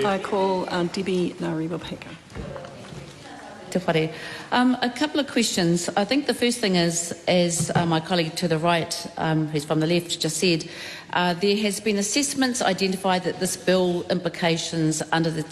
I call Debbie Nariwa-Peka. Te whare. A couple of questions. I think the first thing is, as my colleague to the right, who's from the left, just said, there has been assessments identified that this bill has implications under the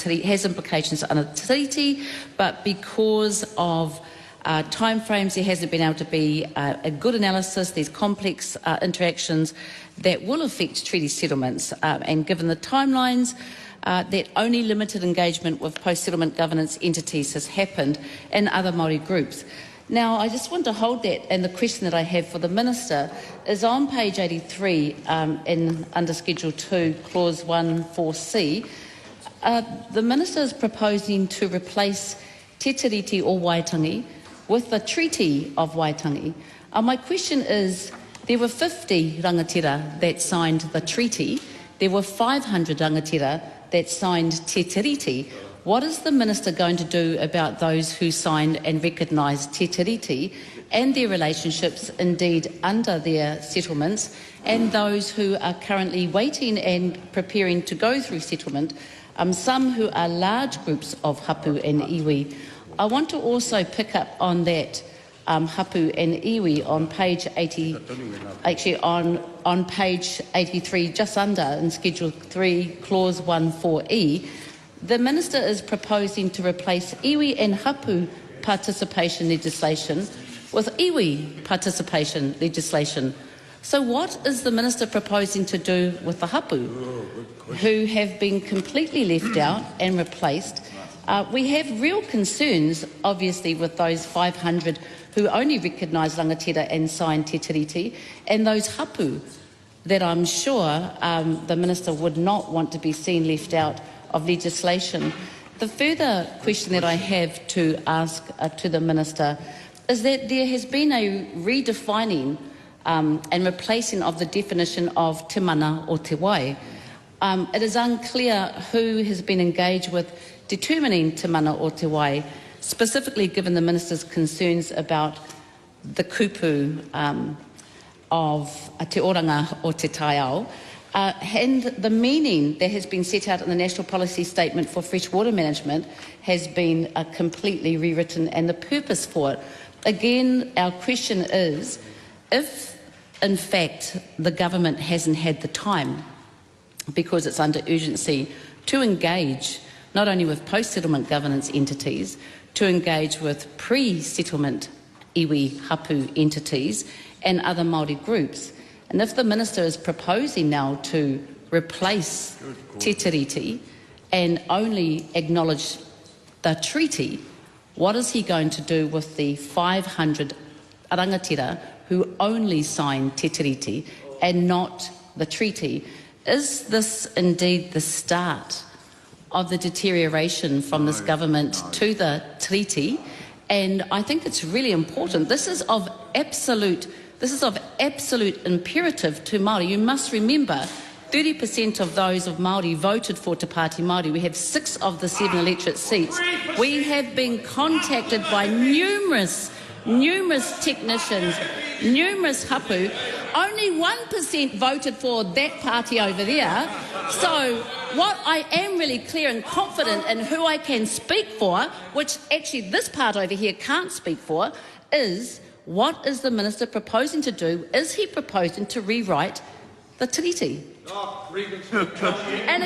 treaty, but because of timeframes, there hasn't been able to be a good analysis. There's complex interactions that will affect treaty settlements, and given the timelines, that only limited engagement with post-settlement governance entities has happened in other Māori groups. Now, I just want to hold that, and the question that I have for the Minister is on page 83, under Schedule 2, Clause 1(4)(c). The Minister is proposing to replace Te Tiriti o Waitangi with the Treaty of Waitangi. My question is, there were 50 rangatira that signed the treaty. There were 500 rangatira that signed Te Tiriti. What is the Minister going to do about those who signed and recognised Te Tiriti and their relationships, indeed under their settlements, and those who are currently waiting and preparing to go through settlement, some who are large groups of hapū and iwi? I want to also pick up on that hapū and iwi on page 80, actually on page 83, just under in Schedule 3, Clause 1(4)(e). The Minister is proposing to replace iwi and hapū participation legislation with iwi participation legislation. So what is the Minister proposing to do with the hapū, who have been completely left out and replaced? We have real concerns, obviously, with those 500 who only recognise rangatira and sign Te Tiriti, and those hapū that I'm sure the Minister would not want to be seen left out of legislation. The further question that I have to ask to the Minister is that there has been a redefining and replacing of the definition of te mana o te wai. It is unclear who has been engaged with determining te mana o te wai, specifically given the Minister's concerns about the kupu of te oranga o te taiao, and the meaning that has been set out in the National Policy Statement for Freshwater Management has been completely rewritten, and the purpose for it. Again, our question is, if in fact the government hasn't had the time, because it's under urgency, to engage not only with post-settlement governance entities, to engage with pre-settlement iwi hapū entities and other Māori groups. And if the Minister is proposing now to replace Te Tiriti and only acknowledge the treaty, what is he going to do with the 500 rangatira who only signed Te Tiriti and not the treaty? Is this indeed the start of the deterioration from this government to the treaty? And I think it's really important. This is of absolute imperative to Māori. You must remember, 30% of those of Māori voted for Te Pāti Māori. We have 6 of the 7 electorate seats. We have been contacted by numerous technicians, numerous hapū. Only 1% voted for that party over there. So what I am really clear and confident in who I can speak for, which actually this part over here can't speak for, is what is the Minister proposing to do? Is he proposing to rewrite the treaty? And